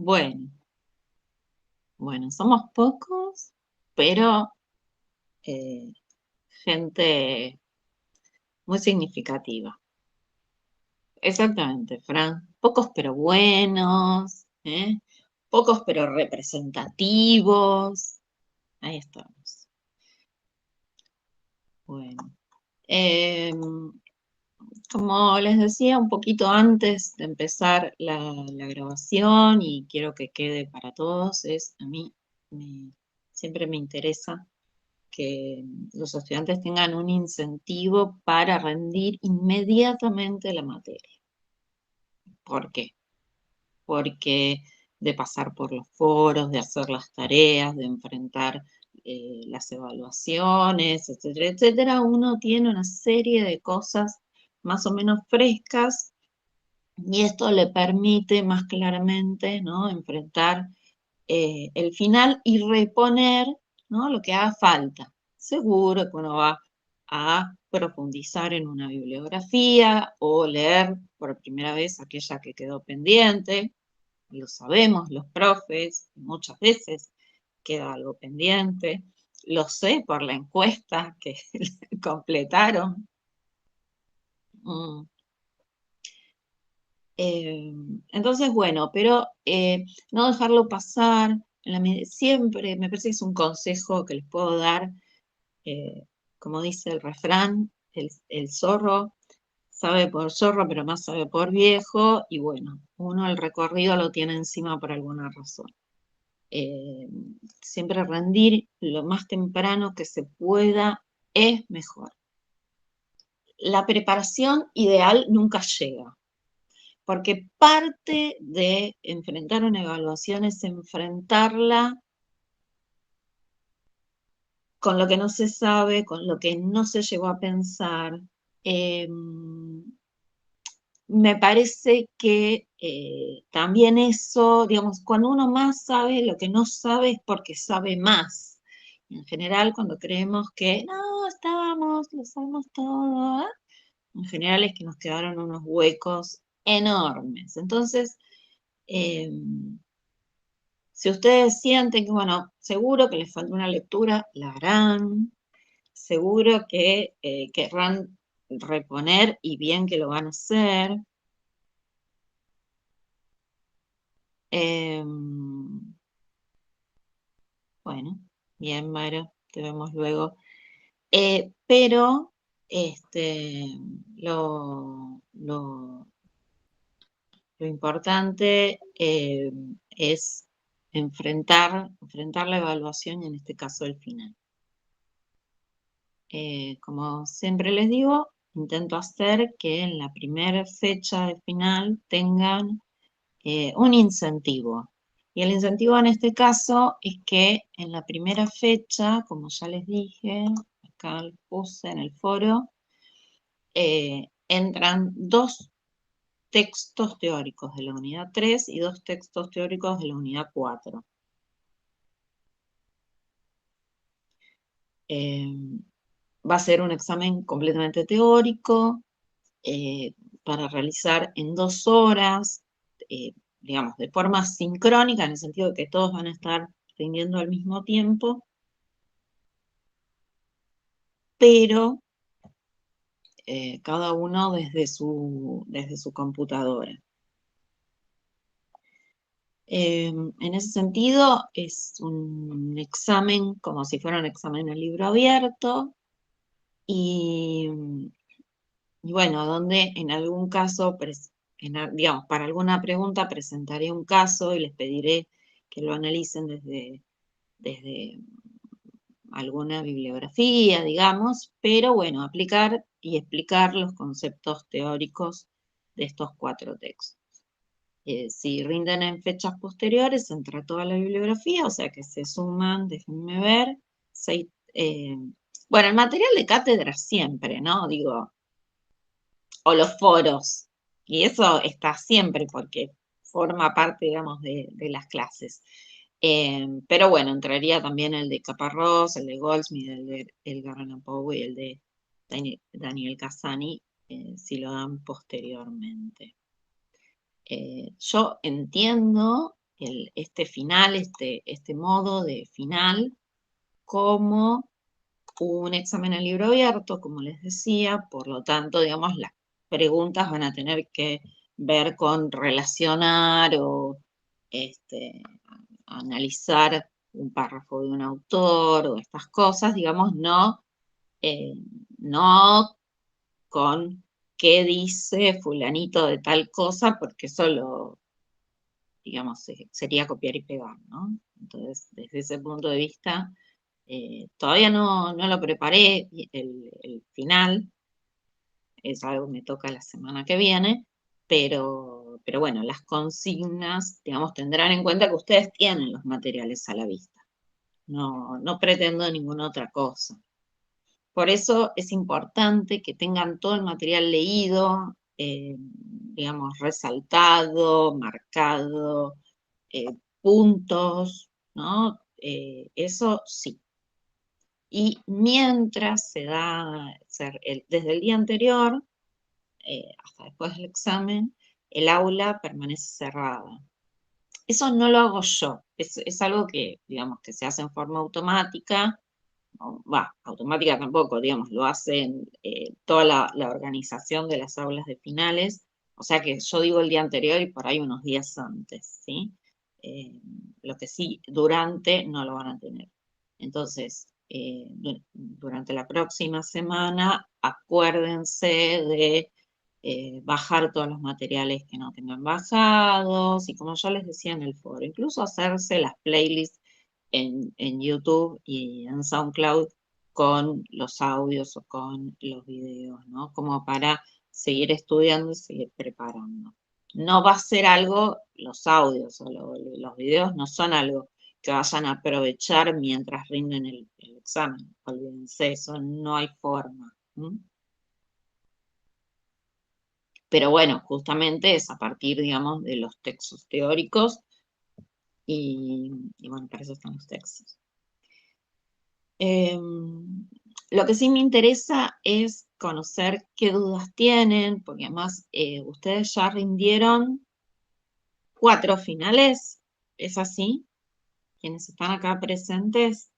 Bueno, bueno, somos pocos, pero eh, gente muy significativa. Exactamente, Fran. Pocos pero buenos, ¿eh? Pocos pero representativos. Ahí estamos. Bueno, eh, como les decía un poquito antes de empezar la grabación y quiero que quede para todos, a mí me- siempre me interesa que los estudiantes tengan un incentivo para rendir inmediatamente la materia. ¿Por qué? Porque de pasar por los foros, de hacer las tareas, de enfrentar las evaluaciones, etcétera, etcétera, uno tiene una serie de cosas más o menos frescas y esto le permite más claramente, ¿no?, enfrentar el final y reponer, ¿no?, lo que haga falta. Seguro que uno va a profundizar en una bibliografía o leer por primera vez aquella que quedó pendiente. Lo sabemos, los profes, muchas veces queda algo pendiente. Lo sé por la encuesta que completaron. Mm. Eh, entonces, bueno, pero no dejarlo pasar. Siempre me parece que es un consejo que les puedo dar, eh, como dice el refrán, el zorro sabe por zorro, pero más sabe por viejo, y bueno, uno el recorrido lo tiene encima por alguna razón. Eh, Siempre rendir lo más temprano que se pueda es mejor. La preparación ideal nunca llega, porque parte de enfrentar una evaluación es enfrentarla con lo que no se sabe, con lo que no se llegó a pensar. Eh, Me parece que también eso, digamos, cuando uno más sabe, lo que no sabe es porque sabe más. En general, cuando creemos que no, lo sabemos todo, ¿eh?, en general es que nos quedaron unos huecos enormes. Entonces, eh, si ustedes sienten que, bueno, seguro que les falta una lectura, la harán, seguro que querrán reponer y bien que lo van a hacer. Bueno, bien, Mario, te vemos luego. Pero este, lo importante es enfrentar la evaluación y en este caso el final. Como siempre les digo, intento hacer que en la primera fecha de final tengan un incentivo. Y el incentivo en este caso es que en la primera fecha, como ya les dije, acá lo puse en el foro, entran dos textos teóricos de la unidad 3 y dos textos teóricos de la unidad 4. Eh, Va a ser un examen completamente teórico, eh, para realizar en 2 horas, eh, digamos, de forma sincrónica, en el sentido de que todos van a estar rindiendo al mismo tiempo, pero cada uno desde su computadora. En ese sentido, es un examen como si fuera un examen a libro abierto y, y bueno, donde en algún caso, digamos, para alguna pregunta presentaré un caso y les pediré que lo analicen desde alguna bibliografía, digamos, pero bueno, aplicar y explicar los conceptos teóricos de estos 4 textos. Si rinden en fechas posteriores, entra toda la bibliografía, o sea que se suman, déjenme ver, 6, bueno, el material de cátedra siempre, ¿no? Digo, o los foros, y eso está siempre porque forma parte, digamos, de las clases. Pero bueno, entraría también el de Caparrós, el de Goldsmith, el de Edgar Allan Poe y el de Daniel Cassani, si lo dan posteriormente. Yo entiendo este final, este modo de final, como un examen en libro abierto, como les decía, por lo tanto, digamos, las preguntas van a tener que ver con relacionar o analizar un párrafo de un autor o estas cosas, digamos, eh, no con qué dice fulanito de tal cosa, porque eso digamos, sería copiar y pegar, ¿no? Entonces, desde ese punto de vista, todavía no lo preparé, el final, es algo que me toca la semana que viene, pero bueno, las consignas, digamos, tendrán en cuenta que ustedes tienen los materiales a la vista. No pretendo ninguna otra cosa. Por eso es importante que tengan todo el material leído, digamos, resaltado, marcado, eh, puntos, ¿no? Eso sí. Y mientras desde el día anterior hasta después del examen, el aula permanece cerrada. Eso no lo hago yo, es algo que, digamos, que se hace en forma automática, automática tampoco, digamos, lo hacen toda la organización de las aulas de finales, o sea que yo digo el día anterior y por ahí unos días antes, ¿sí? Eh, lo que sí, durante no lo van a tener. Entonces, durante la próxima semana, acuérdense de bajar todos los materiales que no tengan bajados y como yo les decía en el foro, incluso hacerse las playlists en YouTube y en SoundCloud con los audios o con los videos, ¿no? Como para seguir estudiando y seguir preparando. No va a ser algo, los audios o los videos no son algo que vayan a aprovechar mientras rinden el examen. Olvídense, eso no hay forma. ¿M? Pero bueno, justamente es a partir, digamos, de los textos teóricos y bueno, para eso están los textos. Lo que sí me interesa es conocer qué dudas tienen, porque además ustedes ya rindieron 4 finales, ¿es así? Quienes están acá presentes,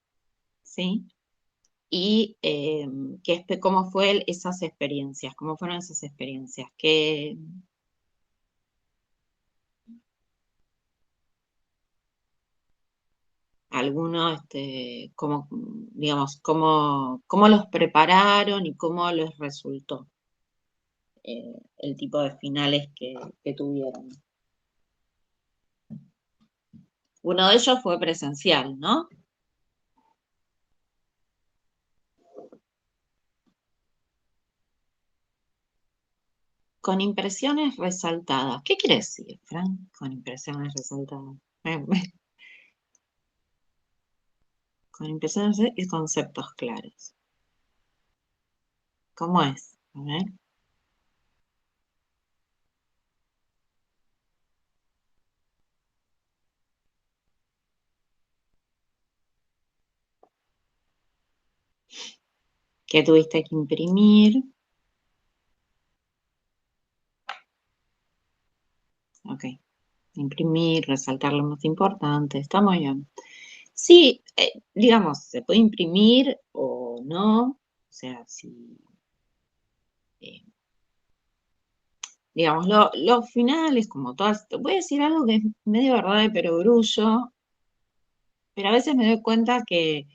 ¿sí? Y cómo fue esas experiencias, cómo fueron esas experiencias, que algunos, digamos, cómo los prepararon y cómo les resultó el tipo de finales que tuvieron. Uno de ellos fue presencial, ¿no? Con impresiones resaltadas. ¿Qué quiere decir, Fran? Con impresiones resaltadas. Con impresiones y conceptos claros. ¿Cómo es? A ver. ¿Qué tuviste que imprimir? Ok. Imprimir, resaltar lo más importante. Está muy bien. Sí, digamos, se puede imprimir o no. O sea, si, eh, digamos, los finales, como todas, te voy a decir algo que es medio verdad de perogrullo, pero a veces me doy cuenta que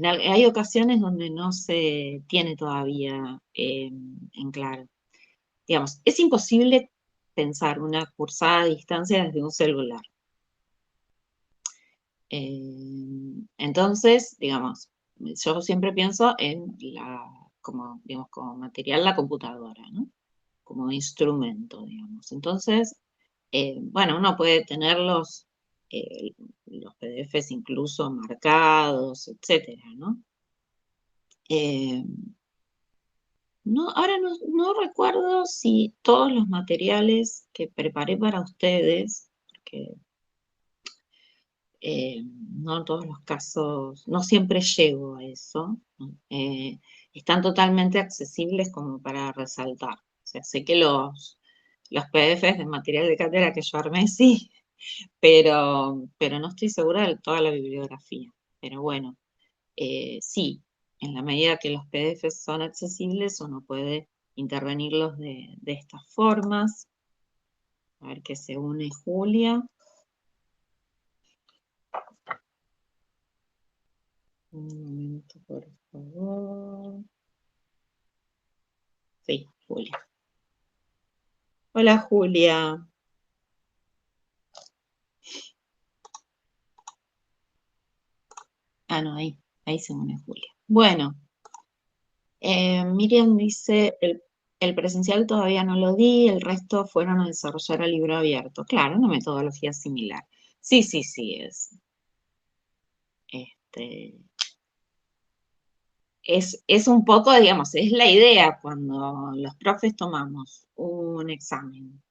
hay ocasiones donde no se tiene todavía en claro. Digamos, es imposible pensar una cursada a distancia desde un celular. Entonces, digamos, yo siempre pienso en como, digamos, como material la computadora, ¿no? Como instrumento, digamos. Entonces, bueno, uno puede tener los PDFs incluso marcados, etcétera, ¿no? Eh, no, ahora no recuerdo si todos los materiales que preparé para ustedes, porque no en todos los casos, no siempre llego a eso, ¿no? Están totalmente accesibles como para resaltar. O sea, sé que los PDFs de material de cátedra que yo armé, sí, pero no estoy segura de toda la bibliografía. Pero bueno, sí, en la medida que los PDFs son accesibles, uno puede intervenirlos de estas formas. A ver que se une Julia. Un momento, por favor. Sí, Julia. Hola, Julia. Ah, no, ahí se une Julia. Bueno, Miriam dice, el presencial todavía no lo di, el resto fueron a desarrollar el libro abierto. Claro, una metodología similar. Sí, sí, sí, este, es un poco, digamos, es la idea cuando los profes tomamos un examen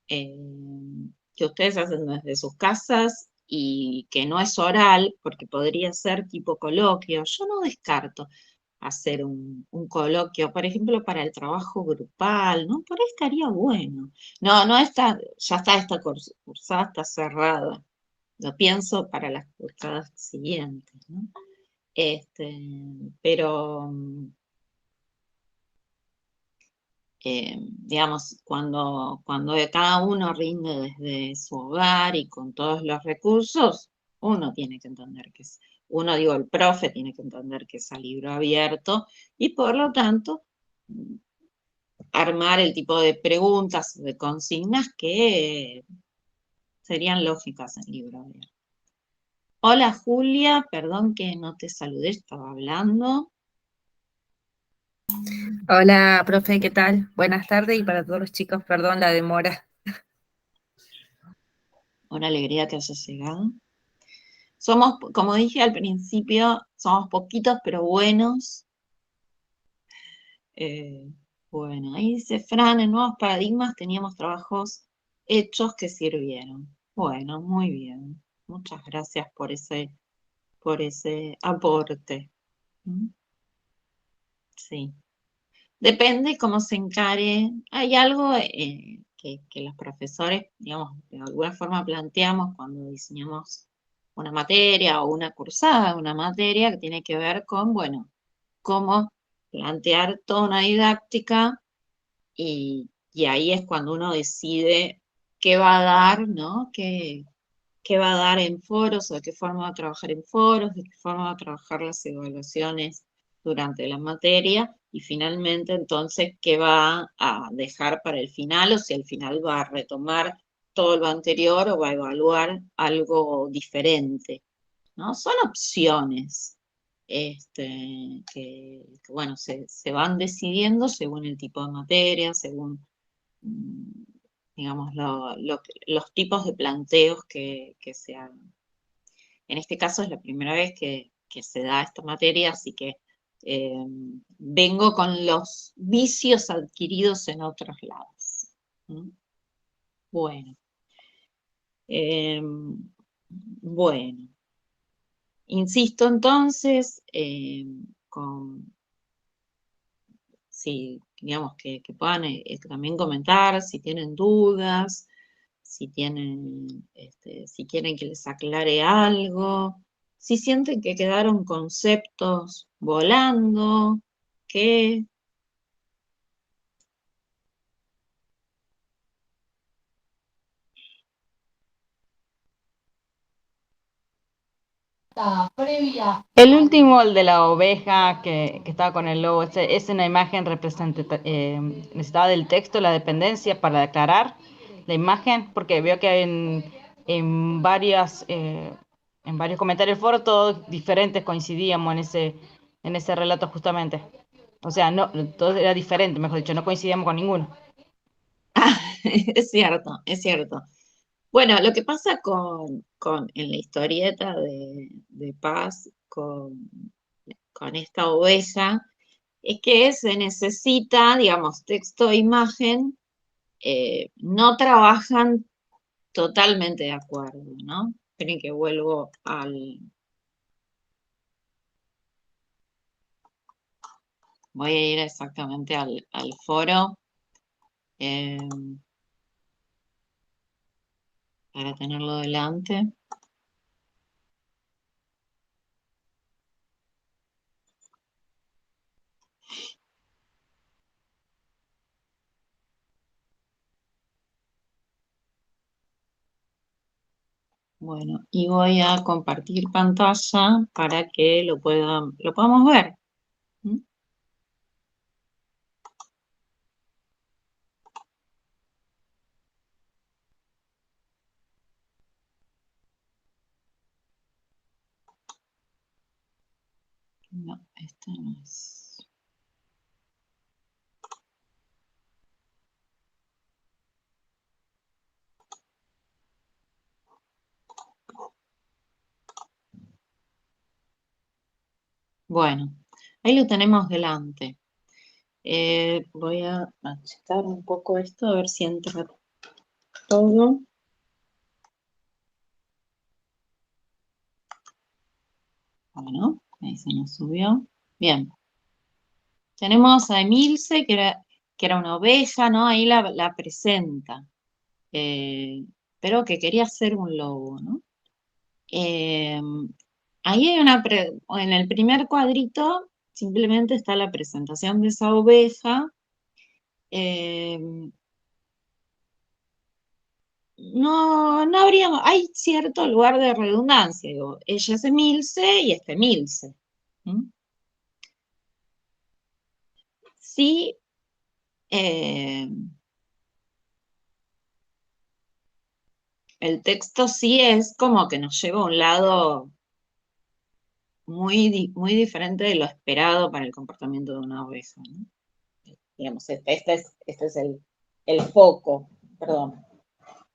eh, que ustedes hacen desde sus casas y que no es oral, porque podría ser tipo coloquio. Yo no descarto hacer un coloquio, por ejemplo, para el trabajo grupal, ¿no? Por ahí estaría bueno. No, no está, ya está esta cursada, está cerrada. Lo pienso para las cursadas siguientes, ¿no? Este, pero digamos, cuando cada uno rinde desde su hogar y con todos los recursos, uno tiene que entender que es, uno digo, el profe tiene que entender que es a libro abierto y por lo tanto armar el tipo de preguntas, de consignas que serían lógicas en libro abierto. Hola Julia, perdón que no te saludé, estaba hablando. Hola, profe, ¿qué tal? Buenas tardes y para todos los chicos, perdón la demora. Una alegría que hayas llegado. Somos, como dije al principio, somos poquitos pero buenos. Eh, bueno, ahí dice Fran, en Nuevos Paradigmas teníamos trabajos hechos que sirvieron. Bueno, muy bien. Muchas gracias por ese aporte. ¿Mm? Sí. Depende cómo se encare. Hay algo que los profesores, digamos, de alguna forma planteamos cuando diseñamos una materia o una cursada, una materia que tiene que ver con, bueno, cómo plantear toda una didáctica y ahí es cuando uno decide qué va a dar, ¿no? Qué va a dar en foros o de qué forma va a trabajar en foros, de qué forma va a trabajar las evaluaciones durante la materia y finalmente entonces qué va a dejar para el final o si al final va a retomar todo lo anterior o va a evaluar algo diferente, ¿no? Son opciones bueno, se van decidiendo según el tipo de materia, según mm, digamos, los tipos de planteos que se hagan. En este caso es la primera vez que se da esta materia, así que eh, vengo con los vicios adquiridos en otros lados. ¿Mm? Bueno, eh, bueno, insisto entonces con si, digamos, que puedan también comentar si tienen dudas, si tienen, si quieren que les aclare algo, si sienten que quedaron conceptos volando, que El último, el de la oveja que estaba con el lobo, es una imagen representativa, necesitaba del texto, la dependencia para declarar la imagen, porque veo que en varios comentarios del foro todos diferentes coincidíamos en ese relato justamente. O sea, no, todo era diferente, mejor dicho, no coincidíamos con ninguno. es cierto, es cierto. Bueno, lo que pasa en la historieta de Paz con esta oveja es que se necesita, digamos, texto e imagen, no trabajan totalmente de acuerdo, ¿no? Esperen que vuelvo voy a ir exactamente al foro. Eh, para tenerlo delante. Bueno, y voy a compartir pantalla para que lo podamos ver. ¿Mm? No, esta no es. Bueno, ahí lo tenemos delante. Voy a achicar un poco esto, a ver si entra todo. Bueno, ahí se nos subió. Bien. Tenemos a Emilce, que era una oveja, ¿no? Ahí la presenta. Pero que quería ser un lobo, ¿no? Eh, Ahí hay en el primer cuadrito simplemente está la presentación de esa oveja. Eh, no habría, hay cierto lugar de redundancia, digo, ella es Emilce y este Emilce. ¿Mm? Sí, el texto sí es como que nos lleva a un lado muy diferente de lo esperado para el comportamiento de una oveja, ¿no? Digamos, este es el foco, perdón,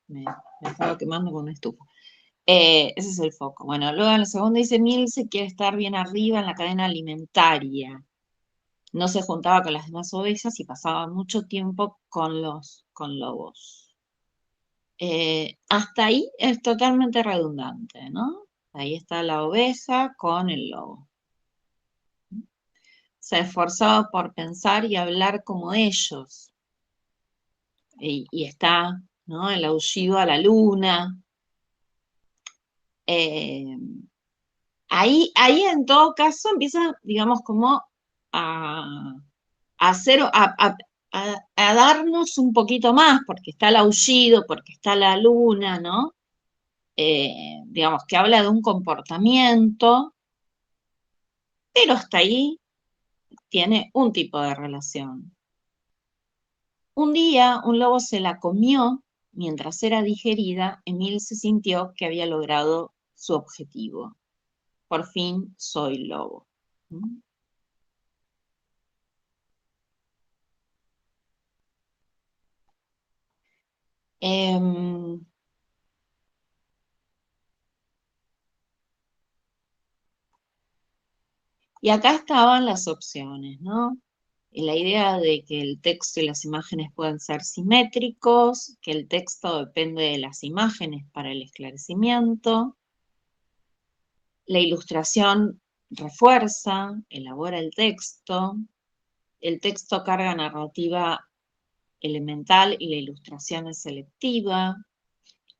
me estaba quemando con una estufa. Ese es el foco. Bueno, luego en la segunda dice, Milce quiere estar bien arriba en la cadena alimentaria. No se juntaba con las demás ovejas y pasaba mucho tiempo con lobos. Hasta ahí es totalmente redundante, ¿no? Ahí está la oveja con el lobo. Se esforzaba por pensar y hablar como ellos. Y está, ¿no? El aullido a la luna. Eh, ahí en todo caso empieza, digamos, como a hacer, a darnos un poquito más, porque está el aullido, porque está la luna, ¿no? Digamos, que habla de un comportamiento, pero hasta ahí tiene un tipo de relación. Un día un lobo se la comió. Mientras era digerida, Emil se sintió que había logrado su objetivo. Por fin soy lobo. ¿Mm? Em, y acá estaban las opciones, ¿no? Y la idea de que el texto y las imágenes pueden ser simétricos, que el texto depende de las imágenes para el esclarecimiento, la ilustración refuerza, elabora el texto carga narrativa elemental y la ilustración es selectiva,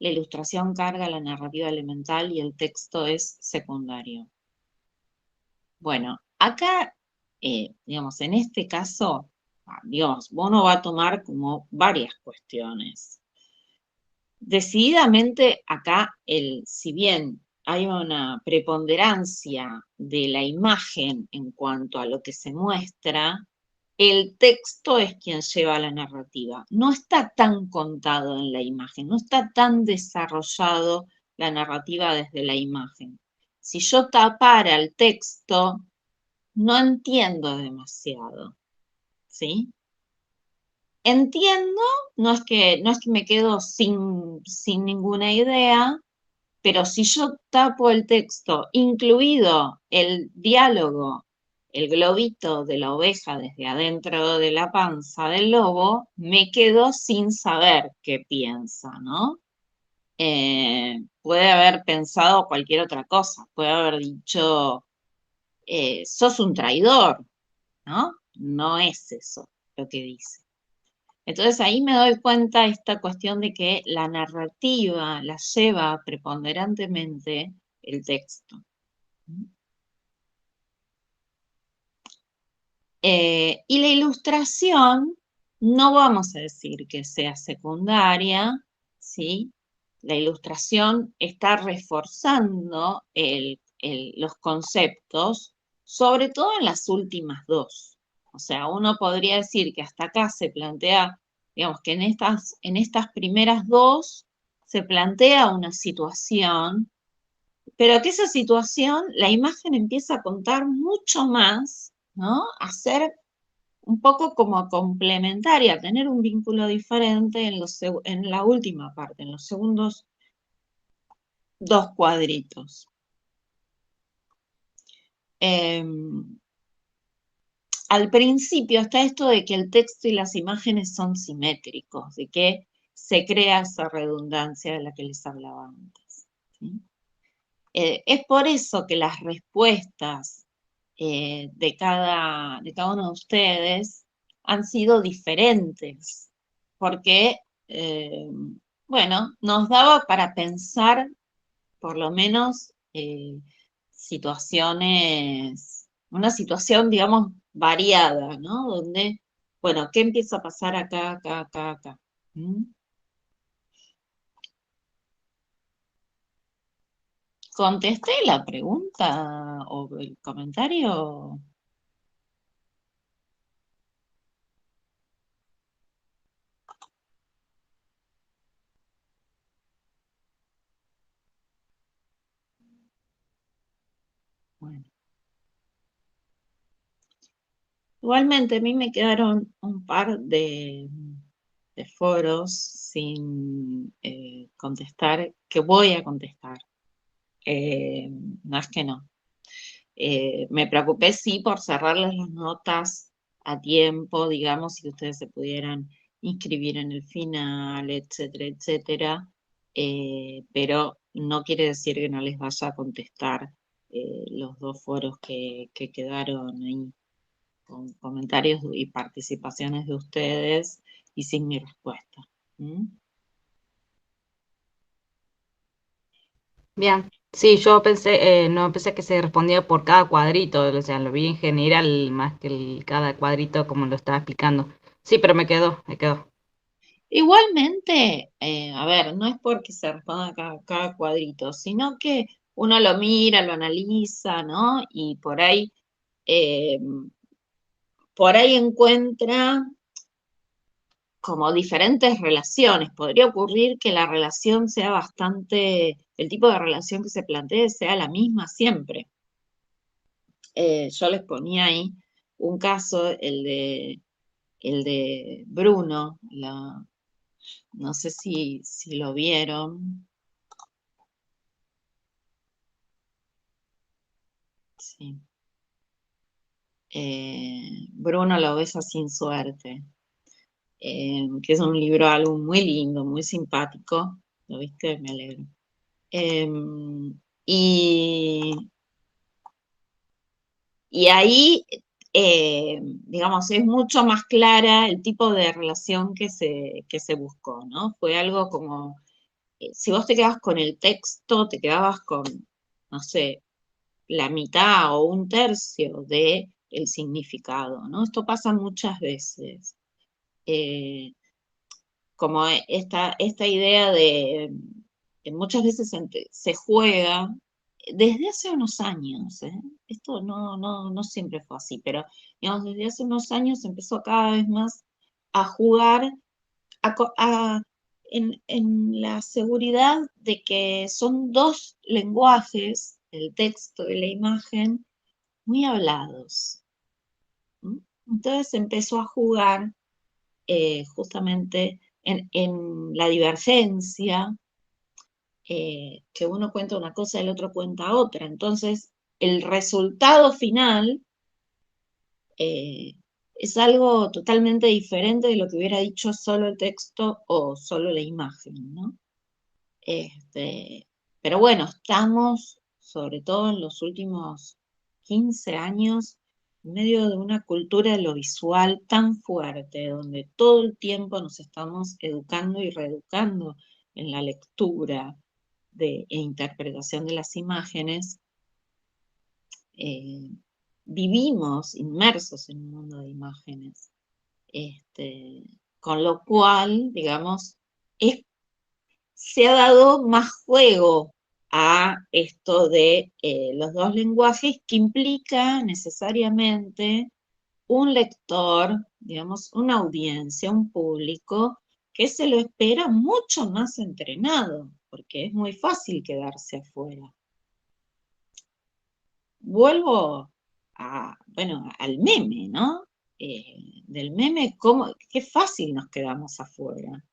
la ilustración carga la narrativa elemental y el texto es secundario. Bueno, acá, digamos, en este caso, digamos, Bono va a tomar como varias cuestiones. Decididamente acá, si bien hay una preponderancia de la imagen en cuanto a lo que se muestra, el texto es quien lleva la narrativa. No está tan contado en la imagen, no está tan desarrollado la narrativa desde la imagen. Si yo tapara el texto, no entiendo demasiado, ¿sí? Entiendo, no es que me quedo sin ninguna idea, pero si yo tapo el texto, incluido el diálogo, el globito de la oveja desde adentro de la panza del lobo, me quedo sin saber qué piensa, ¿no? Puede haber pensado cualquier otra cosa, puede haber dicho, sos un traidor, ¿no? No es eso lo que dice. Entonces ahí me doy cuenta esta cuestión de que la narrativa la lleva preponderantemente el texto. Y la ilustración, no vamos a decir que sea secundaria, ¿sí? La ilustración está reforzando los conceptos, sobre todo en las últimas dos. O sea, uno podría decir que hasta acá se plantea, digamos que en estas primeras dos se plantea una situación, pero que esa situación, la imagen empieza a contar mucho más, ¿no? A ser un poco como complementaria, a tener un vínculo diferente en la última parte, en los segundos dos cuadritos. Al principio está esto de que el texto y las imágenes son simétricos, de que se crea esa redundancia de la que les hablaba antes, ¿sí? Es por eso que las respuestas de cada uno de ustedes han sido diferentes, porque, bueno, nos daba para pensar por lo menos situaciones, una situación, digamos, variada, ¿no? Donde, bueno, ¿qué empieza a pasar acá, acá, acá, acá? ¿Mm? ¿Contesté la pregunta o el comentario? Bueno. Igualmente, a mí me quedaron un par de foros sin contestar, que voy a contestar. Más que no. Me preocupé, sí, por cerrarles las notas a tiempo, digamos, si ustedes se pudieran inscribir en el final, etcétera, etcétera. Pero no quiere decir que no les vaya a contestar los dos foros que quedaron ahí con comentarios y participaciones de ustedes y sin mi respuesta. ¿Mm? Bien, sí, yo pensé, no pensé que se respondía por cada cuadrito, o sea, lo vi en general más que cada cuadrito como lo estaba explicando. Sí, pero me quedó. Igualmente, a ver, no es porque se responda cada cuadrito, sino que uno lo mira, lo analiza, ¿no? Y eh, por ahí encuentra como diferentes relaciones. Podría ocurrir que la relación sea bastante, el tipo de relación que se plantee sea la misma siempre. Yo les ponía ahí un caso, el de Bruno, no sé si lo vieron. Sí. Bruno la oveja sin suerte, que es un libro, algo muy lindo, muy simpático. ¿Lo viste? Me alegro. Y Y ahí, digamos, es mucho más clara el tipo de relación que se buscó, ¿no? Fue algo como, si vos te quedabas con el texto, te quedabas con, no sé, la mitad o un tercio de el significado, ¿no? Esto pasa muchas veces. Eh, Como esta idea de, que muchas veces se juega desde hace unos años, ¿eh? Esto no siempre fue así, pero digamos, desde hace unos años empezó cada vez más a jugar a co- a- en la seguridad de que son dos lenguajes, el texto y la imagen, muy hablados. ¿M? Entonces empezó a jugar justamente en la divergencia, que uno cuenta una cosa y el otro cuenta otra. Entonces, el resultado final eh, es algo totalmente diferente de lo que hubiera dicho solo el texto o solo la imagen, ¿no? Este, pero bueno, estamos, sobre todo en los últimos 15 años, en medio de una cultura de lo visual tan fuerte, donde todo el tiempo nos estamos educando y reeducando en la lectura e interpretación de las imágenes, eh, vivimos inmersos en un mundo de imágenes. Con lo cual, digamos, se ha dado más juego a esto de los dos lenguajes, que implica necesariamente un lector, digamos, una audiencia, un público que se lo espera mucho más entrenado, porque es muy fácil quedarse afuera. Vuelvo bueno, al meme, ¿no? Del meme, qué fácil nos quedamos afuera.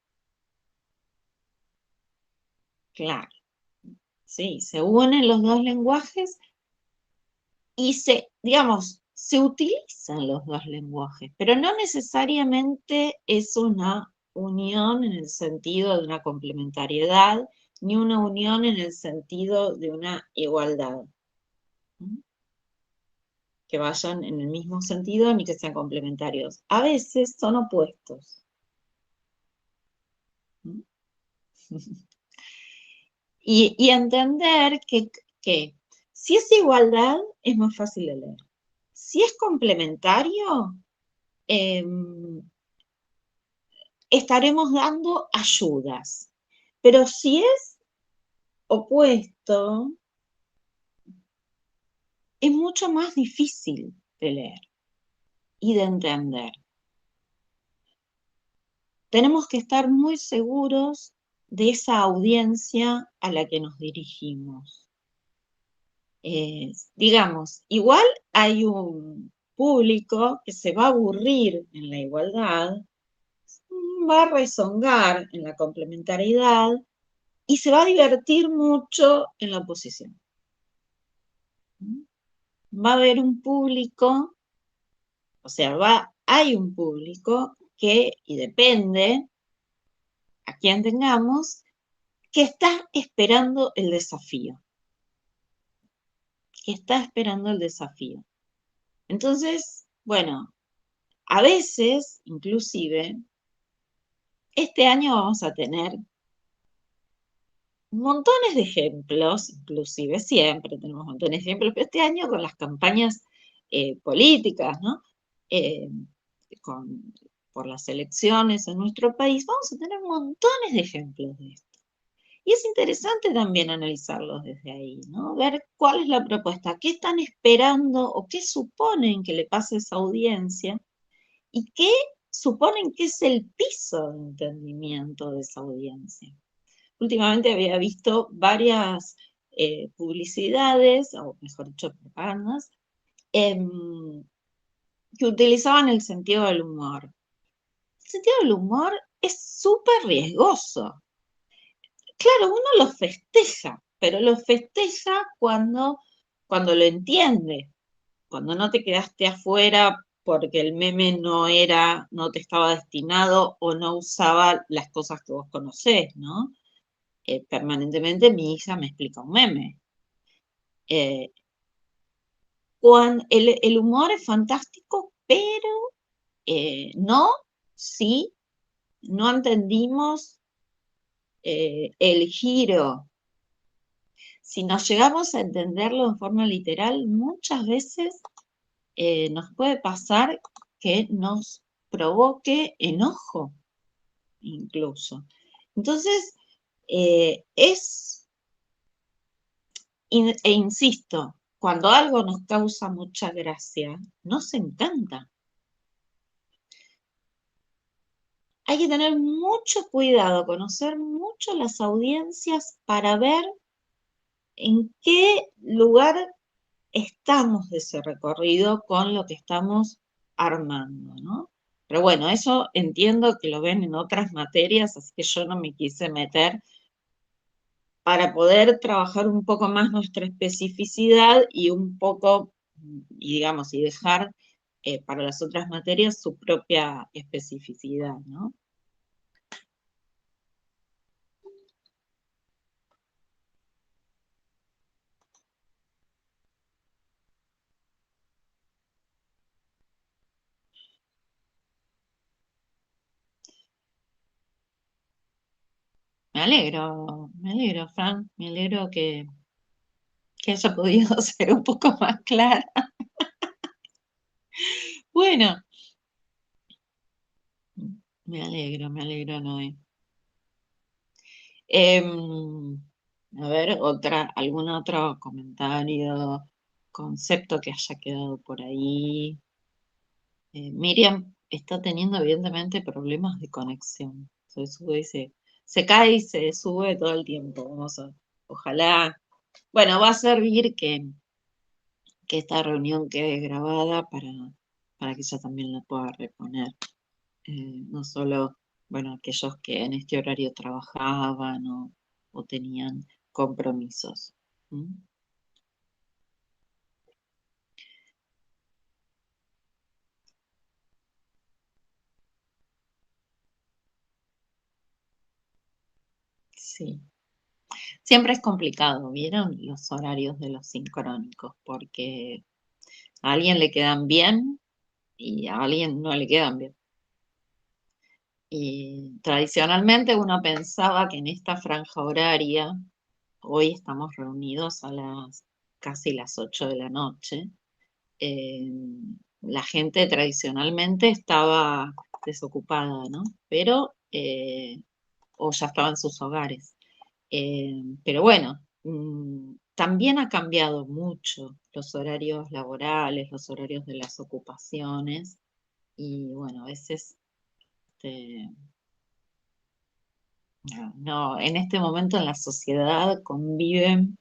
Claro, sí, se unen los dos lenguajes y digamos, se utilizan los dos lenguajes, pero no necesariamente es una unión en el sentido de una complementariedad, ni una unión en el sentido de una igualdad. ¿Mm? Que vayan en el mismo sentido ni que sean complementarios. A veces son opuestos. ¿Mm? Y entender que si es igualdad es más fácil de leer. Si es complementario, estaremos dando ayudas. Pero si es opuesto, es mucho más difícil de leer y de entender. Tenemos que estar muy seguros de esa audiencia a la que nos dirigimos. Digamos, igual hay un público que se va a aburrir en la igualdad, va a rezongar en la complementariedad y se va a divertir mucho en la oposición. Va a haber un público, o sea, hay un público que, y depende a quién tengamos, que está esperando el desafío. Que está esperando el desafío. Entonces, bueno, a veces, inclusive, este año vamos a tener montones de ejemplos, inclusive siempre tenemos montones de ejemplos, pero este año con las campañas políticas, ¿no? Eh, por las elecciones en nuestro país, vamos a tener montones de ejemplos de esto. Y es interesante también analizarlos desde ahí, ¿no? Ver cuál es la propuesta, qué están esperando o qué suponen que le pase a esa audiencia y qué suponen que es el piso de entendimiento de esa audiencia. Últimamente había visto varias publicidades, o mejor dicho, propagandas, que utilizaban el sentido del humor. El sentido del humor es súper riesgoso. Claro, uno lo festeja, pero lo festeja cuando lo entiende, cuando no te quedaste afuera porque el meme no te estaba destinado o no usaba las cosas que vos conocés, ¿no? Permanentemente mi hija me explica un meme. El humor es fantástico, pero no si no entendimos el giro. Si nos llegamos a entenderlo en forma literal, muchas veces nos puede pasar que nos provoque enojo, incluso. Entonces, insisto, cuando algo nos causa mucha gracia, nos encanta. Hay que tener mucho cuidado, conocer mucho las audiencias para ver en qué lugar estamos de ese recorrido con lo que estamos armando, ¿no? Pero bueno, eso entiendo que lo ven en otras materias, así que yo no me quise meter para poder trabajar un poco más nuestra especificidad y un poco, y digamos, y dejar para las otras materias su propia especificidad, ¿no? me alegro, Fran, me alegro que haya podido ser un poco más clara. Bueno, me alegro, Noé. A ver, algún otro comentario, concepto que haya quedado por ahí. Miriam está teniendo evidentemente problemas de conexión. Se sube y se cae y se sube todo el tiempo. Ojalá. Bueno, va a servir que esta reunión quede grabada para que ella también la pueda reponer. No solo, bueno, aquellos que en este horario trabajaban o tenían compromisos. ¿Mm? Sí. Siempre es complicado, ¿vieron? Los horarios de los sincrónicos, porque a alguien le quedan bien y a alguien no le quedan bien. Y tradicionalmente uno pensaba que en esta franja horaria, hoy estamos reunidos a casi las 8 de la noche, eh, la gente tradicionalmente estaba desocupada, ¿no? Pero, o ya estaba en sus hogares. Pero bueno, también ha cambiado mucho los horarios laborales, los horarios de las ocupaciones, y bueno, a veces este, no, en este momento en la sociedad conviven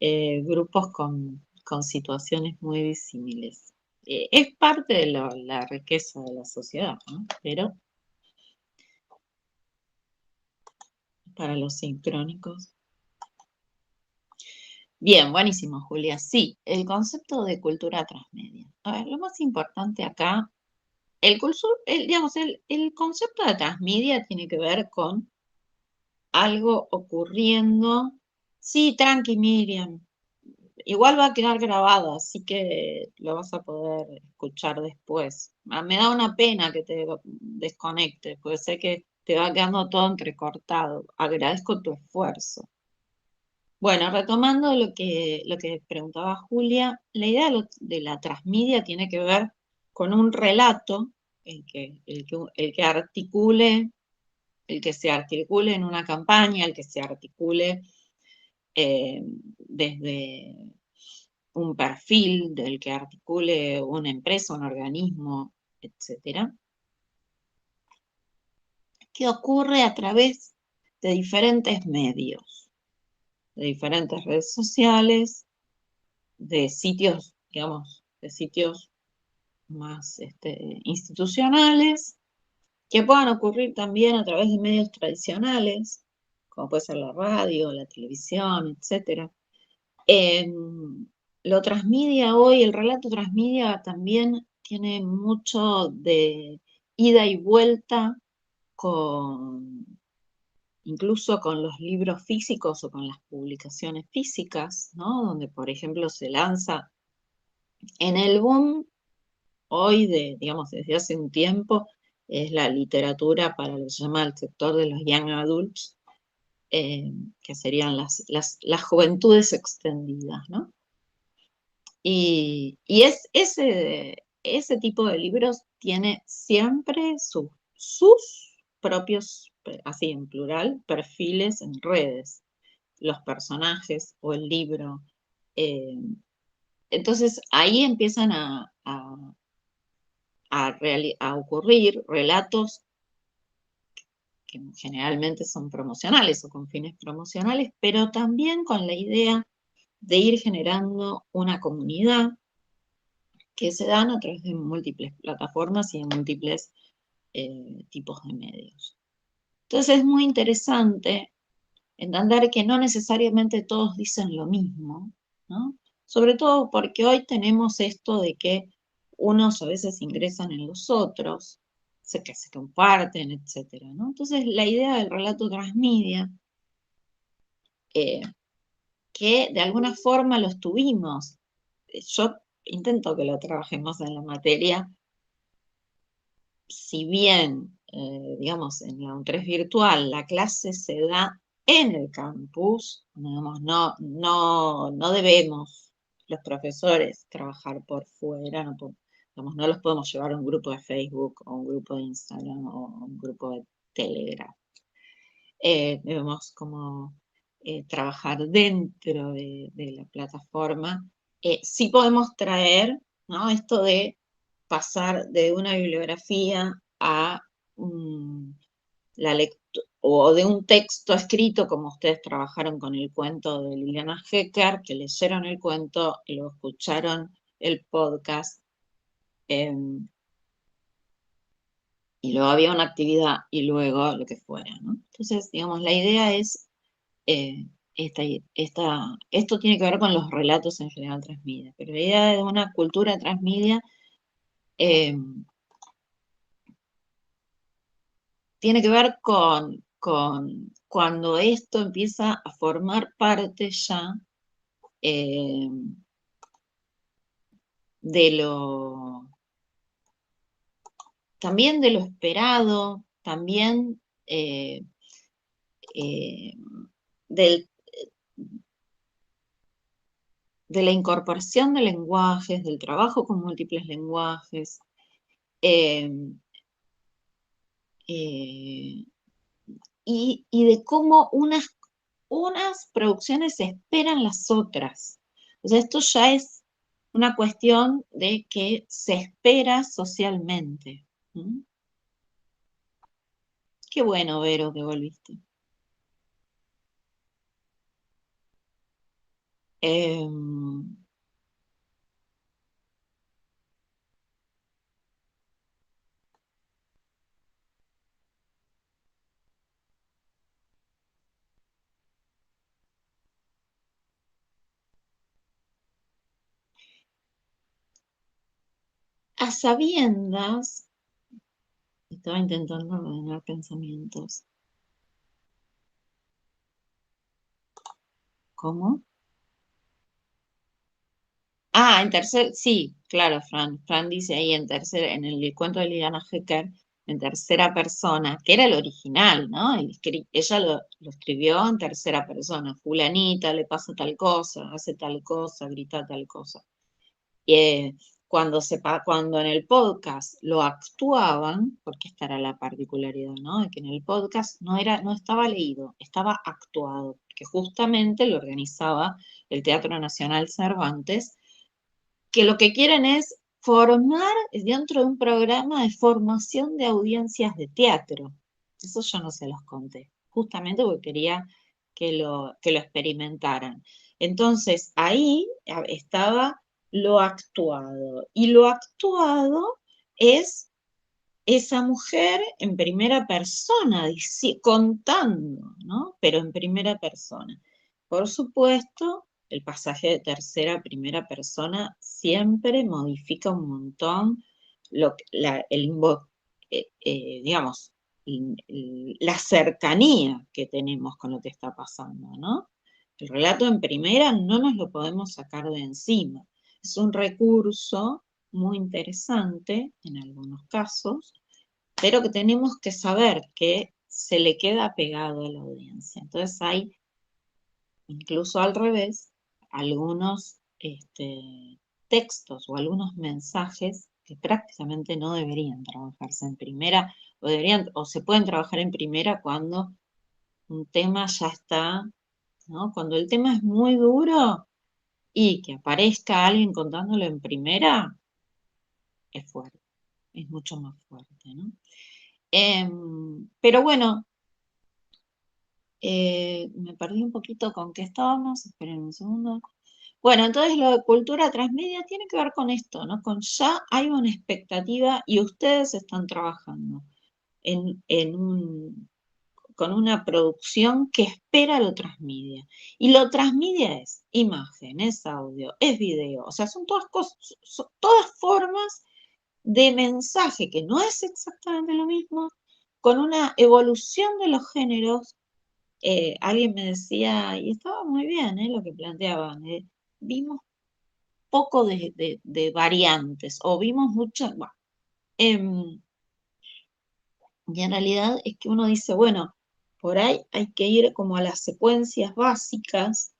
grupos con situaciones muy disímiles. Es parte de la riqueza de la sociedad, ¿no? Pero para los sincrónicos. Bien, buenísimo, Julia. Sí, el concepto de cultura transmedia. A ver, lo más importante acá, digamos, el concepto de transmedia tiene que ver con algo ocurriendo. Sí, tranqui, Miriam. Igual va a quedar grabado, así que lo vas a poder escuchar después. Me da una pena que te desconectes, porque sé que te va quedando todo entrecortado. Agradezco tu esfuerzo. Bueno, retomando lo que preguntaba Julia, la idea de la transmedia tiene que ver con un relato, el que articule, el que se articule en una campaña, el que se articule desde un perfil, del que articule una empresa, un organismo, etcétera, que ocurre a través de diferentes medios, de diferentes redes sociales, de sitios, digamos, de sitios más institucionales, que puedan ocurrir también a través de medios tradicionales, como puede ser la radio, la televisión, etcétera. Lo transmedia hoy, el relato transmedia también tiene mucho de ida y vuelta con, incluso con los libros físicos o con las publicaciones físicas, ¿no? Donde, por ejemplo, se lanza en el boom hoy, digamos, desde hace un tiempo, es la literatura para lo que se llama el sector de los young adults, que serían las juventudes extendidas, ¿no? Y ese tipo de libros tiene siempre sus propios, así en plural, perfiles en redes, los personajes o el libro. eh, entonces ahí empiezan a ocurrir relatos que generalmente son promocionales o con fines promocionales, pero también con la idea de ir generando una comunidad que se dan a través de múltiples plataformas y de múltiples tipos de medios. Entonces es muy interesante entender que no necesariamente todos dicen lo mismo, ¿no? Sobre todo porque hoy tenemos esto de que unos a veces ingresan en los otros, que se comparten, etcétera, ¿no? Entonces la idea del relato transmedia, eh, que de alguna forma los tuvimos, yo intento que lo trabajemos en la materia, si bien, digamos, en la U3 virtual la clase se da en el campus, digamos, no debemos los profesores trabajar por fuera, digamos, no los podemos llevar a un grupo de Facebook o un grupo de Instagram o un grupo de Telegram. Debemos como trabajar dentro de la plataforma. Sí podemos traer, ¿no?, esto de pasar de una bibliografía a la lectura, o de un texto escrito, como ustedes trabajaron con el cuento de Liliana Hecker, que leyeron el cuento y lo escucharon el podcast, y luego había una actividad y luego lo que fuera, ¿no? Entonces, digamos, la idea es, eh, esto tiene que ver con los relatos en general transmedia, pero la idea de una cultura transmedia eh, tiene que ver con cuando esto empieza a formar parte ya eh, de lo, también de lo esperado, también eh, del, de la incorporación de lenguajes, del trabajo con múltiples lenguajes, eh, eh, y de cómo unas producciones esperan las otras. O sea, esto ya es una cuestión de que se espera socialmente. ¿Mm? Qué bueno, Vero, que volviste. A sabiendas, estaba intentando ordenar pensamientos. ¿Cómo? Ah, en tercer, sí, claro, Fran. Fran dice ahí en el cuento de Liliana Hecker, en tercera persona, que era el original, ¿no? Ella lo escribió en tercera persona. Fulanita le pasa tal cosa, hace tal cosa, grita tal cosa. Eh, cuando en el podcast lo actuaban, porque esta era la particularidad, ¿no? De que en el podcast no estaba leído, estaba actuado, que justamente lo organizaba el Teatro Nacional Cervantes, que lo que quieren es formar dentro de un programa de formación de audiencias de teatro. Eso yo no se los conté, justamente porque quería que lo experimentaran. Entonces, ahí estaba lo actuado, y lo actuado es esa mujer en primera persona, contando, ¿no? Pero en primera persona. Por supuesto, el pasaje de tercera a primera persona siempre modifica un montón digamos, la cercanía que tenemos con lo que está pasando, ¿no? El relato en primera no nos lo podemos sacar de encima. Es un recurso muy interesante en algunos casos, pero que tenemos que saber que se le queda pegado a la audiencia. Entonces hay, incluso al revés, algunos textos o algunos mensajes que prácticamente no deberían trabajarse en primera, o se pueden trabajar en primera cuando un tema ya está, ¿no? Cuando el tema es muy duro y que aparezca alguien contándolo en primera, es fuerte, es mucho más fuerte, ¿no? Pero bueno, me perdí un poquito con qué estábamos, esperen un segundo. Bueno, entonces lo de cultura transmedia tiene que ver con esto, ¿no? Con ya hay una expectativa y ustedes están trabajando con una producción que espera lo transmedia. Y lo transmedia es imagen, es audio, es video, o sea, son todas cosas, son todas formas de mensaje que no es exactamente lo mismo, con una evolución de los géneros. Alguien me decía, y estaba muy bien lo que planteaban, vimos poco de variantes, o vimos muchas, bueno, y en realidad es que uno dice, bueno, por ahí hay que ir como a las secuencias básicas,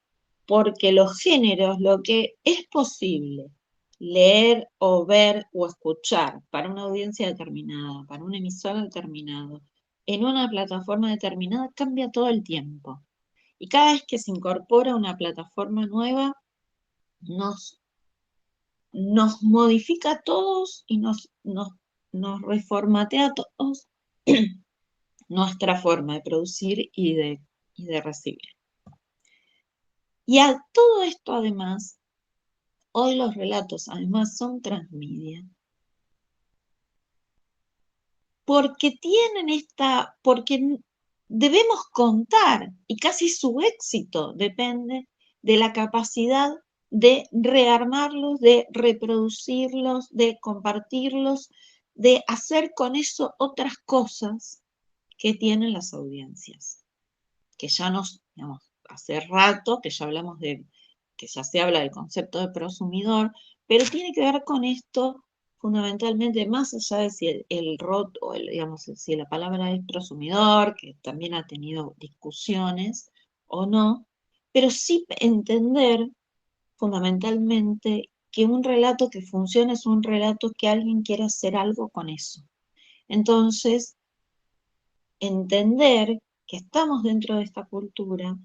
porque los géneros, lo que es posible leer o ver o escuchar para una audiencia determinada, para un emisor determinado, en una plataforma determinada, cambia todo el tiempo. Y cada vez que se incorpora una plataforma nueva, nos modifica a todos y nos reformatea a todos nuestra forma de producir y de recibir. Y a todo esto, además, hoy los relatos, además, son transmedia, porque porque debemos contar, y casi su éxito depende de la capacidad de rearmarlos, de reproducirlos, de compartirlos, de hacer con eso otras cosas que tienen las audiencias, que ya digamos, hace rato que ya hablamos que ya se habla del concepto de prosumidor, pero tiene que ver con esto fundamentalmente, más allá de si el ROT o digamos, si la palabra es prosumidor, que también ha tenido discusiones o no, pero sí entender fundamentalmente que un relato que funcione es un relato que alguien quiere hacer algo con eso. Entonces, entender que estamos dentro de esta cultura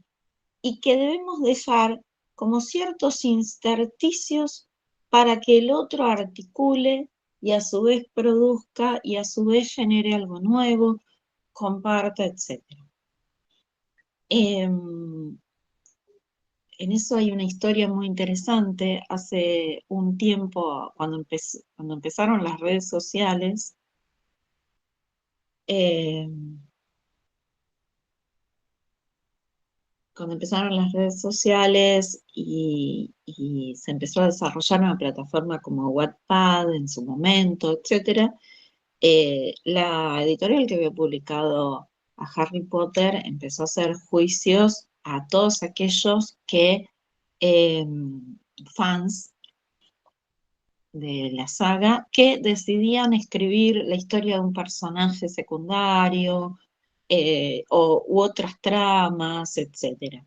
y que debemos dejar como ciertos intersticios para que el otro articule y a su vez produzca y a su vez genere algo nuevo, comparta, etc. En eso hay una historia muy interesante. Hace un tiempo, cuando empezaron las redes sociales, cuando empezaron las redes sociales y se empezó a desarrollar una plataforma como Wattpad en su momento, etc., la editorial que había publicado a Harry Potter empezó a hacer juicios a todos aquellos fans de la saga, que decidían escribir la historia de un personaje secundario u otras tramas, etc.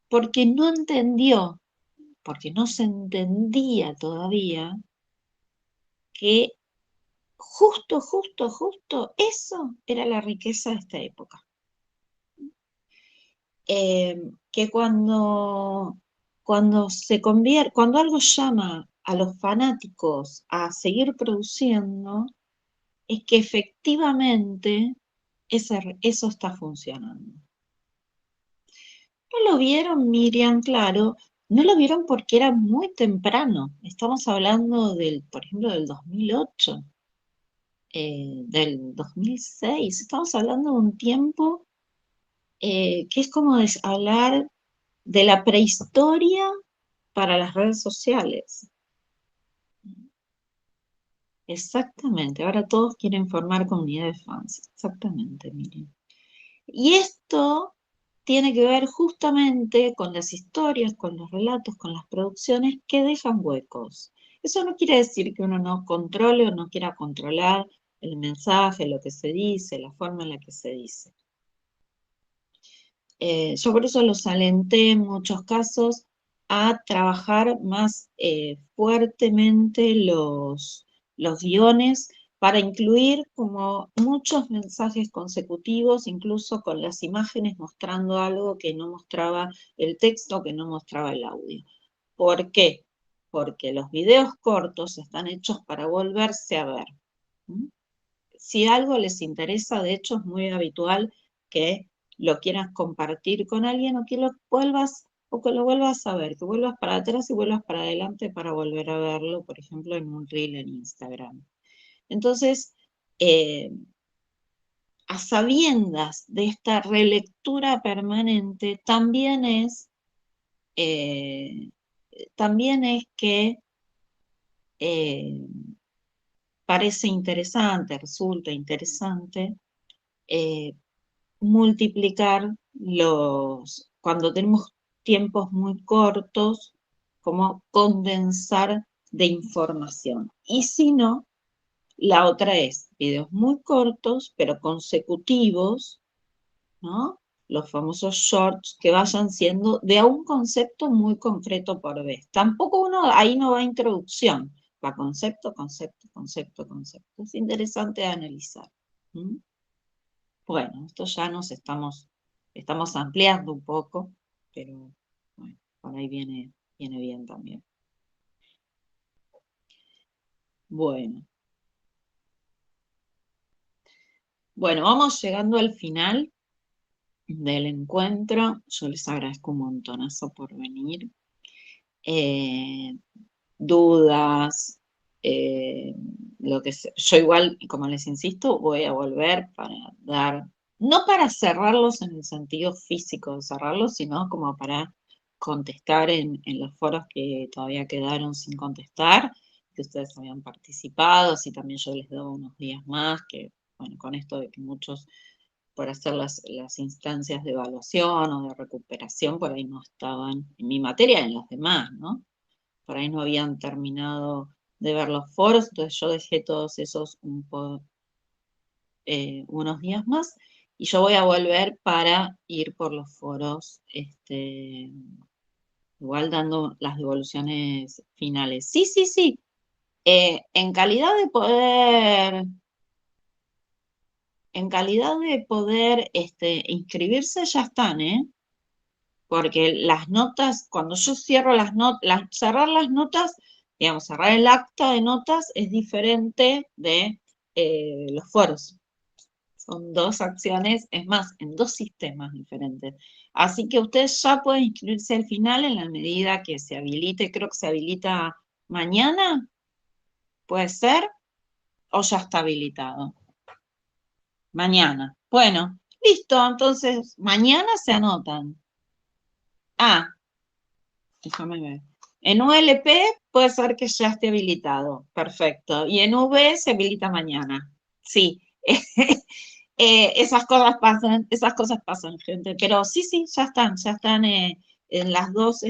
Porque no entendió, porque no se entendía todavía que justo eso era la riqueza de esta época. Que cuando algo llama a los fanáticos a seguir produciendo, es que efectivamente eso está funcionando. ¿No lo vieron, Miriam? Claro, no lo vieron porque era muy temprano. Estamos hablando por ejemplo, del 2008, del 2006. Estamos hablando de un tiempo que es como hablar de la prehistoria para las redes sociales. Exactamente, ahora todos quieren formar comunidad de fans. Exactamente, Miriam. Y esto tiene que ver justamente con las historias, con los relatos, con las producciones que dejan huecos. Eso no quiere decir que uno no controle o no quiera controlar el mensaje, lo que se dice, la forma en la que se dice. Yo por eso los alenté en muchos casos a trabajar más fuertemente los guiones para incluir como muchos mensajes consecutivos, incluso con las imágenes mostrando algo que no mostraba el texto, que no mostraba el audio. ¿Por qué? Porque los videos cortos están hechos para volverse a ver. Si algo les interesa, de hecho es muy habitual que lo quieras compartir con alguien o que lo vuelvas a ver, que vuelvas para atrás y vuelvas para adelante para volver a verlo, por ejemplo, en un reel en Instagram. Entonces, a sabiendas de esta relectura permanente, también es que parece interesante, resulta interesante multiplicar cuando tenemos tiempos muy cortos, como condensar de información. Y si no, La otra es videos muy cortos, pero consecutivos, ¿no? Los famosos shorts que vayan siendo de un concepto muy concreto por vez. Tampoco uno, ahí no va introducción, va concepto, concepto, concepto, concepto. Es interesante analizar. ¿Mm? Bueno, esto ya estamos ampliando un poco, pero bueno, por ahí viene bien también. Bueno. Bueno, vamos llegando al final del encuentro. Yo les agradezco un montonazo por venir. Eh, dudas, eh, lo que sea. Yo igual, como les insisto, voy a volver para dar, no para cerrarlos en el sentido físico de cerrarlos, sino como para contestar en los foros que todavía quedaron sin contestar, que ustedes habían participado, así también yo les doy unos días más, que bueno, con esto de que muchos por hacer las instancias de evaluación o de recuperación, por ahí no estaban en mi materia, en los demás, ¿no? Por ahí no habían terminado de ver los foros, entonces yo dejé todos esos unos días más y yo voy a volver para ir por los foros, igual dando las devoluciones finales. Sí, sí, sí. En calidad de poder, inscribirse ya están, ¿eh? Porque las notas, cuando yo cierro cerrar las notas, digamos, cerrar el acta de notas es diferente de los foros. Son dos acciones, es más, en dos sistemas diferentes. Así que ustedes ya pueden inscribirse al final en la medida que se habilite, creo que se habilita mañana, puede ser, o ya está habilitado. Mañana. Bueno, listo, entonces mañana se anotan. Ah, déjame ver. En ULP puede ser que ya esté habilitado. Perfecto. Y en V se habilita mañana. Sí. Esas cosas pasan, gente. Pero sí, sí, ya están en las dos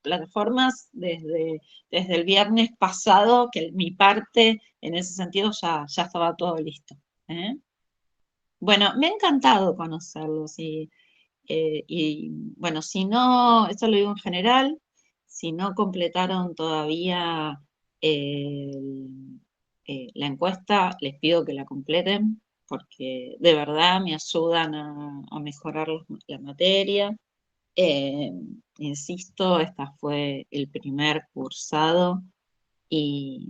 plataformas desde el viernes pasado, que mi parte en ese sentido ya estaba todo listo. ¿Eh? Bueno, me ha encantado conocerlos y bueno, si no, esto lo digo en general, si no completaron todavía la encuesta, les pido que la completen, porque de verdad me ayudan a mejorar la materia. Eh, Insisto, esta fue el primer cursado y,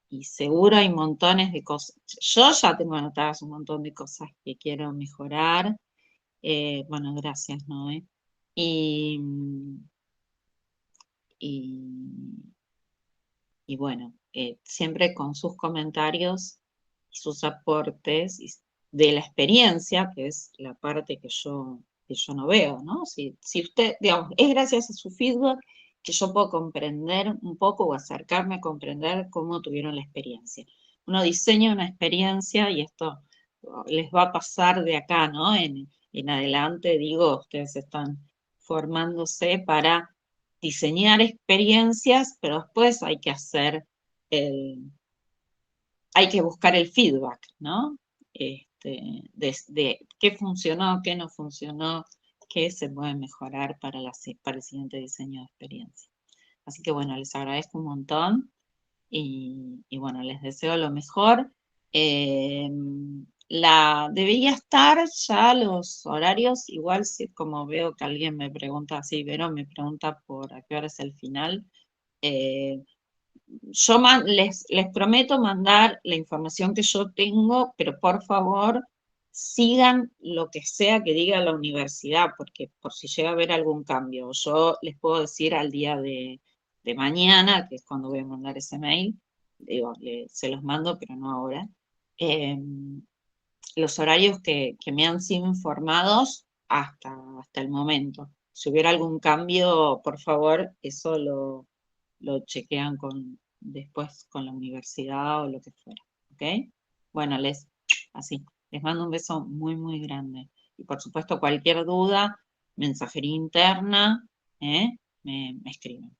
y seguro hay montones de cosas. Yo ya tengo anotadas un montón de cosas que quiero mejorar. Bueno, gracias, Noé. Y, y, y bueno, siempre con sus comentarios y sus aportes de la experiencia, que es la parte que yo no veo, ¿no? Si usted, digamos, es gracias a su feedback que yo puedo comprender un poco o acercarme a comprender cómo tuvieron la experiencia. Uno diseña una experiencia y esto les va a pasar de acá, ¿no? En adelante, digo, ustedes están formándose para diseñar experiencias, pero después hay que buscar el feedback, ¿no? De qué funcionó, qué no funcionó, qué se puede mejorar para el siguiente diseño de experiencia. Así que bueno, les agradezco un montón y bueno, les deseo lo mejor. Eh, Debería estar ya los horarios, igual si como veo que alguien me pregunta, sí, Vero me pregunta por a qué hora es el final. eh, yo les prometo mandar la información que yo tengo, pero por favor sigan lo que sea que diga la universidad, porque por si llega a haber algún cambio, yo les puedo decir al día de mañana, que es cuando voy a mandar ese mail, digo, se los mando, pero no ahora, eh, los horarios que me han sido informados hasta el momento. Si hubiera algún cambio, por favor, eso lo chequean después con la universidad o lo que fuera. ¿Ok? Bueno, les mando un beso muy, muy grande. Y por supuesto, cualquier duda, mensajería interna, me escriben.